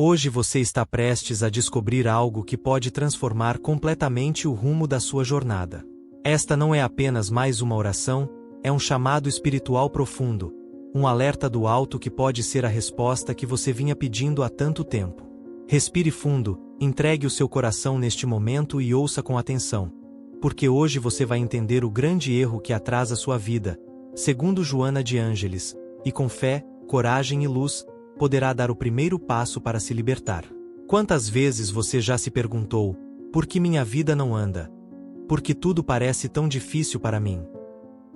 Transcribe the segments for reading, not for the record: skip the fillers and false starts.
Hoje você está prestes a descobrir algo que pode transformar completamente o rumo da sua jornada. Esta não é apenas mais uma oração, é um chamado espiritual profundo, um alerta do alto que pode ser a resposta que você vinha pedindo há tanto tempo. Respire fundo, entregue o seu coração neste momento e ouça com atenção, porque hoje você vai entender o grande erro que atrasa sua vida, segundo Joana de Ângeles, e com fé, coragem e luz, poderá dar o primeiro passo para se libertar. Quantas vezes você já se perguntou, por que minha vida não anda? Por que tudo parece tão difícil para mim?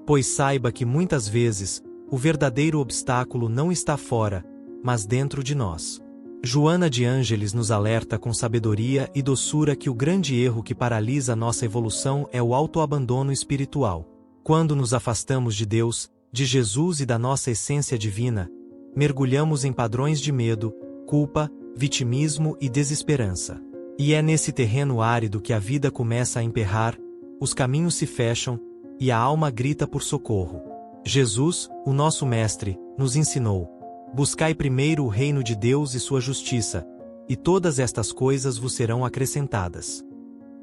Pois saiba que muitas vezes, o verdadeiro obstáculo não está fora, mas dentro de nós. Joana de Ângeles nos alerta com sabedoria e doçura que o grande erro que paralisa nossa evolução é o autoabandono espiritual. Quando nos afastamos de Deus, de Jesus e da nossa essência divina, mergulhamos em padrões de medo, culpa, vitimismo e desesperança. E é nesse terreno árido que a vida começa a emperrar, os caminhos se fecham, e a alma grita por socorro. Jesus, o nosso Mestre, nos ensinou: buscai primeiro o reino de Deus e sua justiça, e todas estas coisas vos serão acrescentadas.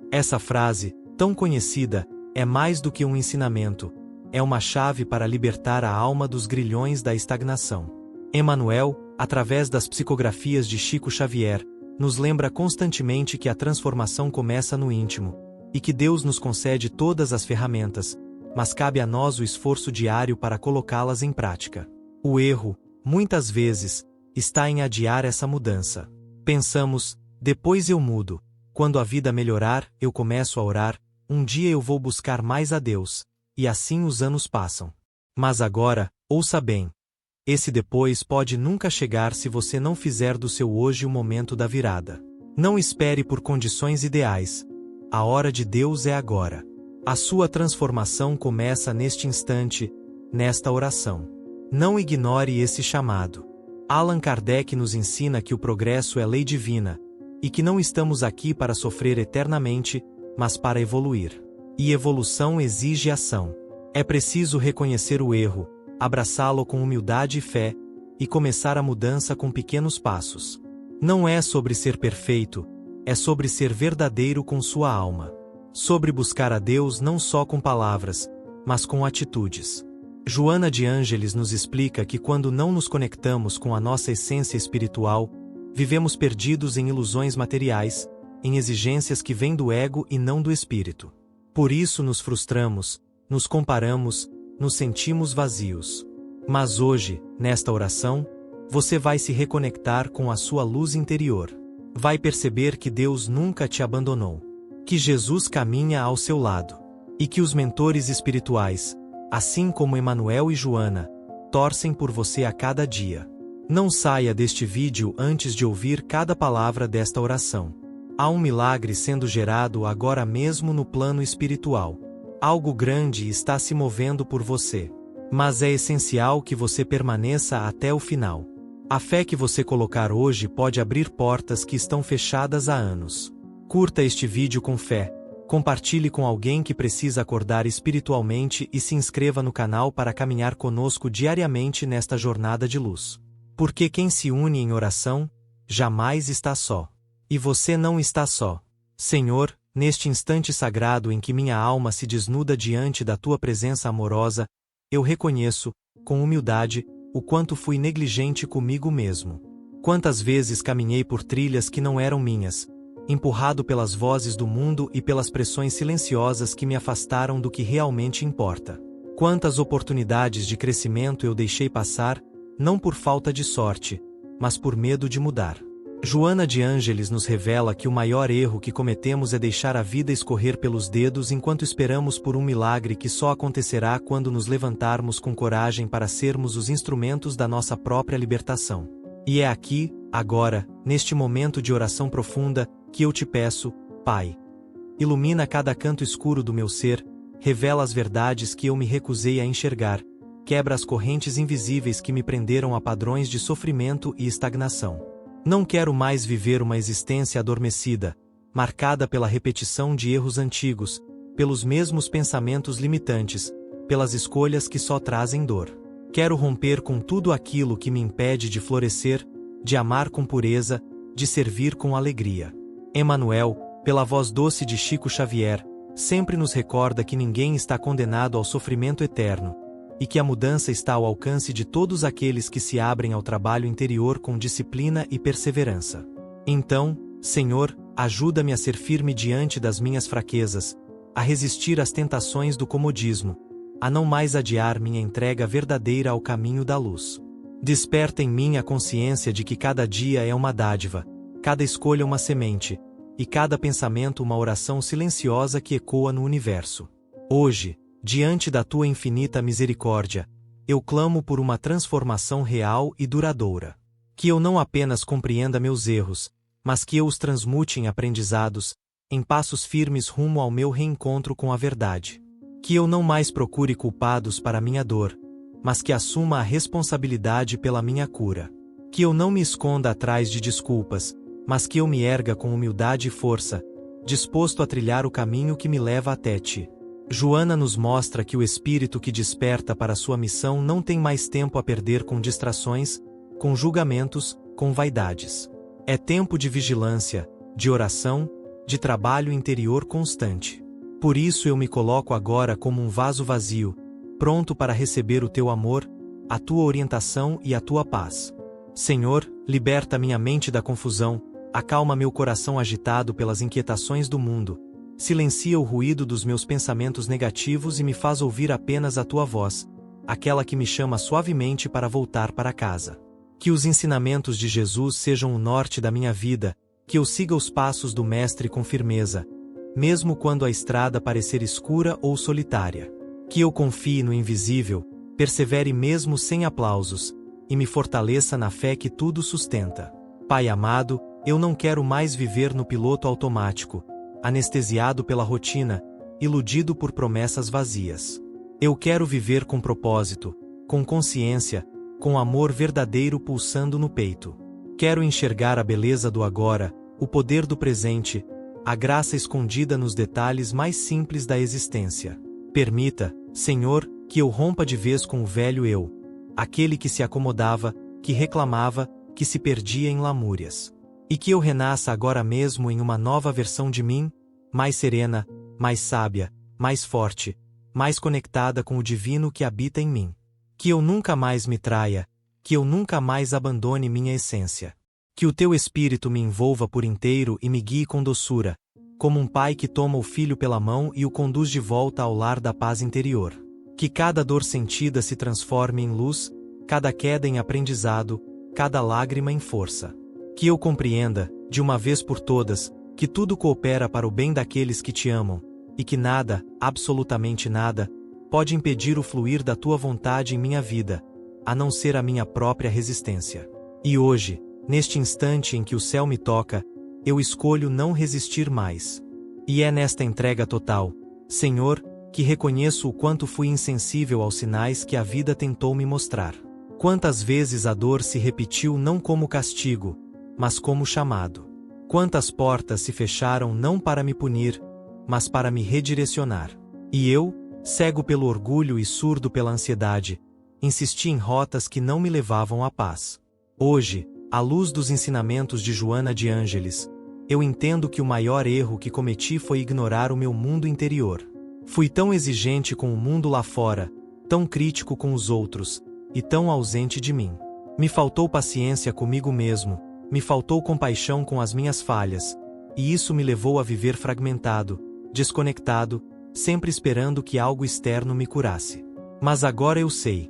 Essa frase, tão conhecida, é mais do que um ensinamento, é uma chave para libertar a alma dos grilhões da estagnação. Emmanuel, através das psicografias de Chico Xavier, nos lembra constantemente que a transformação começa no íntimo, e que Deus nos concede todas as ferramentas, mas cabe a nós o esforço diário para colocá-las em prática. O erro, muitas vezes, está em adiar essa mudança. Pensamos, depois eu mudo, quando a vida melhorar, eu começo a orar, um dia eu vou buscar mais a Deus, e assim os anos passam. Mas agora, ouça bem. Esse depois pode nunca chegar se você não fizer do seu hoje o momento da virada. Não espere por condições ideais. A hora de Deus é agora. A sua transformação começa neste instante, nesta oração. Não ignore esse chamado. Allan Kardec nos ensina que o progresso é lei divina, e que não estamos aqui para sofrer eternamente, mas para evoluir. E evolução exige ação. É preciso reconhecer o erro, abraçá-lo com humildade e fé, e começar a mudança com pequenos passos. Não é sobre ser perfeito, é sobre ser verdadeiro com sua alma. Sobre buscar a Deus não só com palavras, mas com atitudes. Joana de Ângeles nos explica que quando não nos conectamos com a nossa essência espiritual, vivemos perdidos em ilusões materiais, em exigências que vêm do ego e não do espírito. Por isso nos frustramos, nos comparamos, nos sentimos vazios. Mas hoje, nesta oração, você vai se reconectar com a sua luz interior. Vai perceber que Deus nunca te abandonou, que Jesus caminha ao seu lado, e que os mentores espirituais, assim como Emmanuel e Joana, torcem por você a cada dia. Não saia deste vídeo antes de ouvir cada palavra desta oração. Há um milagre sendo gerado agora mesmo no plano espiritual. Algo grande está se movendo por você. Mas é essencial que você permaneça até o final. A fé que você colocar hoje pode abrir portas que estão fechadas há anos. Curta este vídeo com fé, compartilhe com alguém que precisa acordar espiritualmente e se inscreva no canal para caminhar conosco diariamente nesta jornada de luz. Porque quem se une em oração, jamais está só. E você não está só. Senhor, neste instante sagrado em que minha alma se desnuda diante da tua presença amorosa, eu reconheço, com humildade, o quanto fui negligente comigo mesmo. Quantas vezes caminhei por trilhas que não eram minhas, empurrado pelas vozes do mundo e pelas pressões silenciosas que me afastaram do que realmente importa. Quantas oportunidades de crescimento eu deixei passar, não por falta de sorte, mas por medo de mudar. Joana de Ângeles nos revela que o maior erro que cometemos é deixar a vida escorrer pelos dedos enquanto esperamos por um milagre que só acontecerá quando nos levantarmos com coragem para sermos os instrumentos da nossa própria libertação. E é aqui, agora, neste momento de oração profunda, que eu te peço, Pai. Ilumina cada canto escuro do meu ser, revela as verdades que eu me recusei a enxergar, quebra as correntes invisíveis que me prenderam a padrões de sofrimento e estagnação. Não quero mais viver uma existência adormecida, marcada pela repetição de erros antigos, pelos mesmos pensamentos limitantes, pelas escolhas que só trazem dor. Quero romper com tudo aquilo que me impede de florescer, de amar com pureza, de servir com alegria. Emmanuel, pela voz doce de Chico Xavier, sempre nos recorda que ninguém está condenado ao sofrimento eterno, e que a mudança está ao alcance de todos aqueles que se abrem ao trabalho interior com disciplina e perseverança. Então, Senhor, ajuda-me a ser firme diante das minhas fraquezas, a resistir às tentações do comodismo, a não mais adiar minha entrega verdadeira ao caminho da luz. Desperta em mim a consciência de que cada dia é uma dádiva, cada escolha uma semente, e cada pensamento uma oração silenciosa que ecoa no universo. Hoje, diante da tua infinita misericórdia, eu clamo por uma transformação real e duradoura. Que eu não apenas compreenda meus erros, mas que eu os transmute em aprendizados, em passos firmes rumo ao meu reencontro com a verdade. Que eu não mais procure culpados para minha dor, mas que assuma a responsabilidade pela minha cura. Que eu não me esconda atrás de desculpas, mas que eu me erga com humildade e força, disposto a trilhar o caminho que me leva até ti. Joana nos mostra que o espírito que desperta para sua missão não tem mais tempo a perder com distrações, com julgamentos, com vaidades. É tempo de vigilância, de oração, de trabalho interior constante. Por isso eu me coloco agora como um vaso vazio, pronto para receber o teu amor, a tua orientação e a tua paz. Senhor, liberta minha mente da confusão, acalma meu coração agitado pelas inquietações do mundo, silencia o ruído dos meus pensamentos negativos e me faz ouvir apenas a tua voz, aquela que me chama suavemente para voltar para casa. Que os ensinamentos de Jesus sejam o norte da minha vida, que eu siga os passos do Mestre com firmeza, mesmo quando a estrada parecer escura ou solitária. Que eu confie no invisível, persevere mesmo sem aplausos, e me fortaleça na fé que tudo sustenta. Pai amado, eu não quero mais viver no piloto automático, anestesiado pela rotina, iludido por promessas vazias. Eu quero viver com propósito, com consciência, com amor verdadeiro pulsando no peito. Quero enxergar a beleza do agora, o poder do presente, a graça escondida nos detalhes mais simples da existência. Permita, Senhor, que eu rompa de vez com o velho eu, aquele que se acomodava, que reclamava, que se perdia em lamúrias. E que eu renasça agora mesmo em uma nova versão de mim, mais serena, mais sábia, mais forte, mais conectada com o divino que habita em mim. Que eu nunca mais me traia, que eu nunca mais abandone minha essência. Que o teu espírito me envolva por inteiro e me guie com doçura, como um pai que toma o filho pela mão e o conduz de volta ao lar da paz interior. Que cada dor sentida se transforme em luz, cada queda em aprendizado, cada lágrima em força. Que eu compreenda, de uma vez por todas, que tudo coopera para o bem daqueles que te amam, e que nada, absolutamente nada, pode impedir o fluir da tua vontade em minha vida, a não ser a minha própria resistência. E hoje, neste instante em que o céu me toca, eu escolho não resistir mais. E é nesta entrega total, Senhor, que reconheço o quanto fui insensível aos sinais que a vida tentou me mostrar. Quantas vezes a dor se repetiu não como castigo, mas como chamado. Quantas portas se fecharam não para me punir, mas para me redirecionar. E eu, cego pelo orgulho e surdo pela ansiedade, insisti em rotas que não me levavam à paz. Hoje, à luz dos ensinamentos de Joana de Ângeles, eu entendo que o maior erro que cometi foi ignorar o meu mundo interior. Fui tão exigente com o mundo lá fora, tão crítico com os outros, e tão ausente de mim. Me faltou paciência comigo mesmo, me faltou compaixão com as minhas falhas, e isso me levou a viver fragmentado, desconectado, sempre esperando que algo externo me curasse. Mas agora eu sei.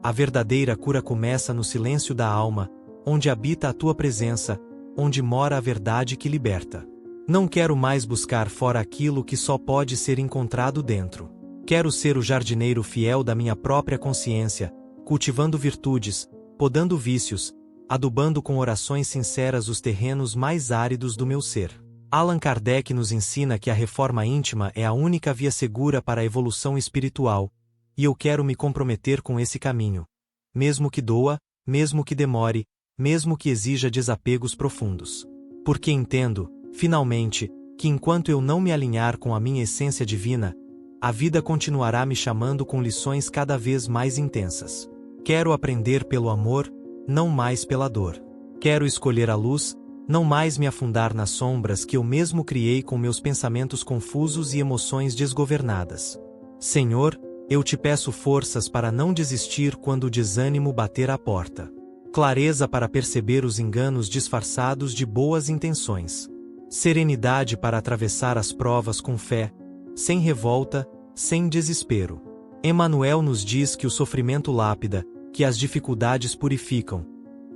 A verdadeira cura começa no silêncio da alma, onde habita a tua presença, onde mora a verdade que liberta. Não quero mais buscar fora aquilo que só pode ser encontrado dentro. Quero ser o jardineiro fiel da minha própria consciência, cultivando virtudes, podando vícios, adubando com orações sinceras os terrenos mais áridos do meu ser. Allan Kardec nos ensina que a reforma íntima é a única via segura para a evolução espiritual, e eu quero me comprometer com esse caminho. Mesmo que doa, mesmo que demore, mesmo que exija desapegos profundos. Porque entendo, finalmente, que enquanto eu não me alinhar com a minha essência divina, a vida continuará me chamando com lições cada vez mais intensas. Quero aprender pelo amor, não mais pela dor. Quero escolher a luz, Não mais me afundar nas sombras que eu mesmo criei com meus pensamentos confusos e emoções desgovernadas. Senhor, eu te peço forças para não desistir quando o desânimo bater à porta. Clareza para perceber os enganos disfarçados de boas intenções. Serenidade para atravessar as provas com fé, sem revolta, sem desespero. Emmanuel nos diz que o sofrimento lapida, que as dificuldades purificam,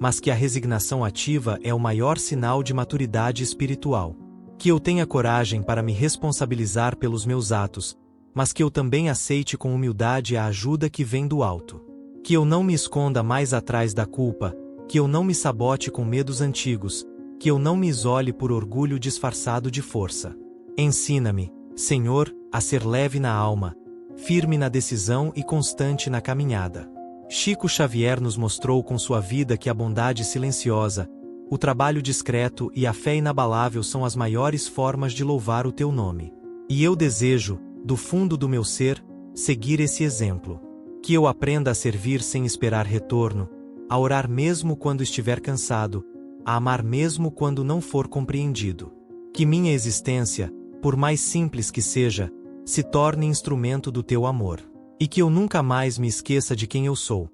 mas que a resignação ativa é o maior sinal de maturidade espiritual. Que eu tenha coragem para me responsabilizar pelos meus atos, mas que eu também aceite com humildade a ajuda que vem do alto. Que eu não me esconda mais atrás da culpa, que eu não me sabote com medos antigos, que eu não me isole por orgulho disfarçado de força. Ensina-me, Senhor, a ser leve na alma, firme na decisão e constante na caminhada. Chico Xavier nos mostrou com sua vida que a bondade silenciosa, o trabalho discreto e a fé inabalável são as maiores formas de louvar o teu nome. E eu desejo, do fundo do meu ser, seguir esse exemplo. Que eu aprenda a servir sem esperar retorno, a orar mesmo quando estiver cansado, a amar mesmo quando não for compreendido. Que minha existência, por mais simples que seja, se torne instrumento do teu amor. E que eu nunca mais me esqueça de quem eu sou.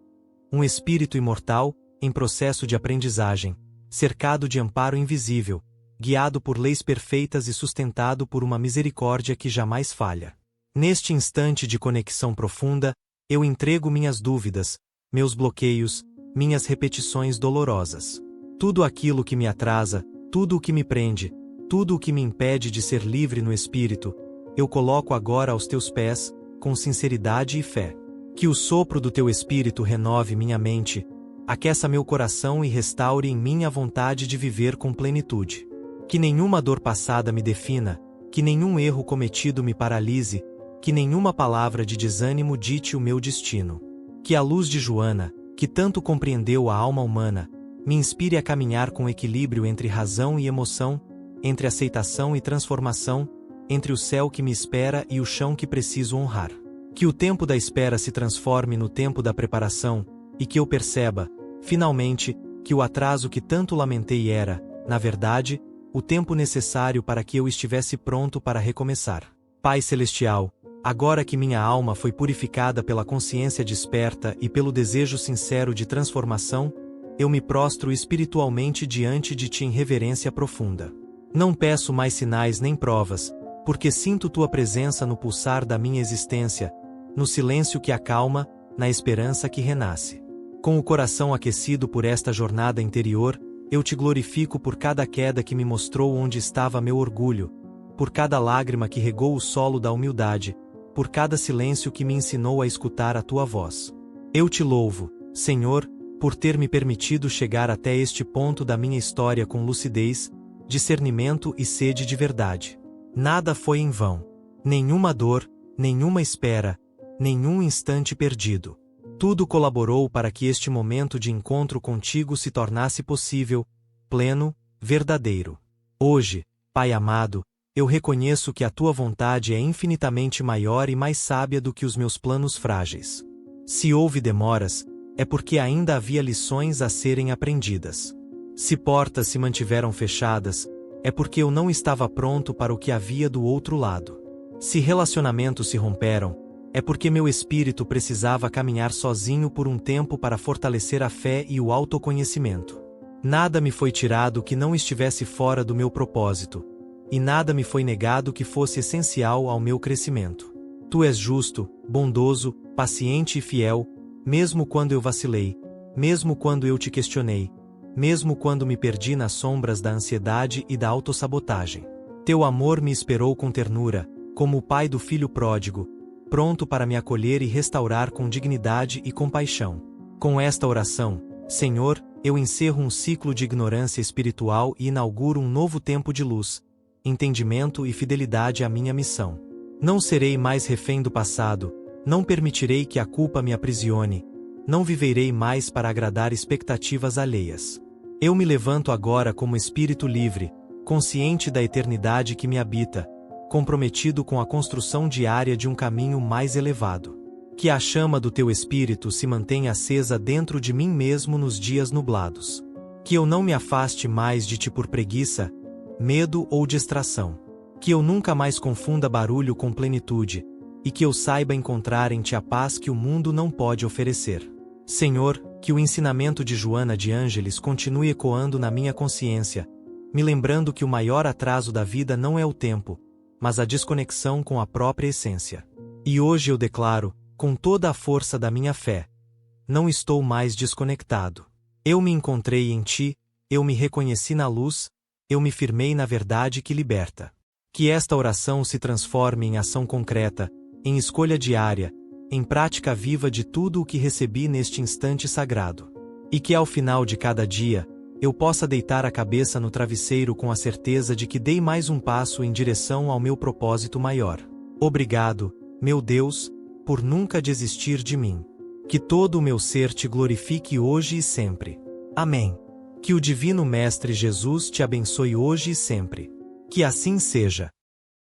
Um espírito imortal, em processo de aprendizagem, cercado de amparo invisível, guiado por leis perfeitas e sustentado por uma misericórdia que jamais falha. Neste instante de conexão profunda, eu entrego minhas dúvidas, meus bloqueios, minhas repetições dolorosas. Tudo aquilo que me atrasa, tudo o que me prende, tudo o que me impede de ser livre no espírito, eu coloco agora aos teus pés, com sinceridade e fé. Que o sopro do teu espírito renove minha mente, aqueça meu coração e restaure em mim a vontade de viver com plenitude. Que nenhuma dor passada me defina, que nenhum erro cometido me paralise, que nenhuma palavra de desânimo dite o meu destino. Que a luz de Joana, que tanto compreendeu a alma humana, me inspire a caminhar com equilíbrio entre razão e emoção, entre aceitação e transformação, entre o céu que me espera e o chão que preciso honrar. Que o tempo da espera se transforme no tempo da preparação, e que eu perceba, finalmente, que o atraso que tanto lamentei era, na verdade, o tempo necessário para que eu estivesse pronto para recomeçar. Pai Celestial, agora que minha alma foi purificada pela consciência desperta e pelo desejo sincero de transformação, eu me prostro espiritualmente diante de Ti em reverência profunda. Não peço mais sinais nem provas, porque sinto Tua presença no pulsar da minha existência, no silêncio que acalma, na esperança que renasce. Com o coração aquecido por esta jornada interior, eu Te glorifico por cada queda que me mostrou onde estava meu orgulho, por cada lágrima que regou o solo da humildade, por cada silêncio que me ensinou a escutar a Tua voz. Eu Te louvo, Senhor, por ter me permitido chegar até este ponto da minha história com lucidez, discernimento e sede de verdade. Nada foi em vão. Nenhuma dor, nenhuma espera, nenhum instante perdido. Tudo colaborou para que este momento de encontro contigo se tornasse possível, pleno, verdadeiro. Hoje, Pai amado, eu reconheço que a Tua vontade é infinitamente maior e mais sábia do que os meus planos frágeis. Se houve demoras, é porque ainda havia lições a serem aprendidas. Se portas se mantiveram fechadas, é porque eu não estava pronto para o que havia do outro lado. Se relacionamentos se romperam, é porque meu espírito precisava caminhar sozinho por um tempo para fortalecer a fé e o autoconhecimento. Nada me foi tirado que não estivesse fora do meu propósito, e nada me foi negado que fosse essencial ao meu crescimento. Tu és justo, bondoso, paciente e fiel, mesmo quando eu vacilei, mesmo quando eu te questionei, mesmo quando me perdi nas sombras da ansiedade e da autossabotagem. Teu amor me esperou com ternura, como o pai do filho pródigo, pronto para me acolher e restaurar com dignidade e compaixão. Com esta oração, Senhor, eu encerro um ciclo de ignorância espiritual e inauguro um novo tempo de luz, entendimento e fidelidade à minha missão. Não serei mais refém do passado, não permitirei que a culpa me aprisione, não viverei mais para agradar expectativas alheias. Eu me levanto agora como espírito livre, consciente da eternidade que me habita, comprometido com a construção diária de um caminho mais elevado. Que a chama do Teu Espírito se mantenha acesa dentro de mim mesmo nos dias nublados. Que eu não me afaste mais de ti por preguiça, medo ou distração. Que eu nunca mais confunda barulho com plenitude, e que eu saiba encontrar em ti a paz que o mundo não pode oferecer. Senhor, que o ensinamento de Joana de Ângeles continue ecoando na minha consciência, me lembrando que o maior atraso da vida não é o tempo, mas a desconexão com a própria essência. E hoje eu declaro, com toda a força da minha fé, não estou mais desconectado. Eu me encontrei em ti, eu me reconheci na luz, eu me firmei na verdade que liberta. Que esta oração se transforme em ação concreta, em escolha diária, em prática viva de tudo o que recebi neste instante sagrado. E que ao final de cada dia, eu possa deitar a cabeça no travesseiro com a certeza de que dei mais um passo em direção ao meu propósito maior. Obrigado, meu Deus, por nunca desistir de mim. Que todo o meu ser te glorifique hoje e sempre. Amém. Que o Divino Mestre Jesus te abençoe hoje e sempre. Que assim seja.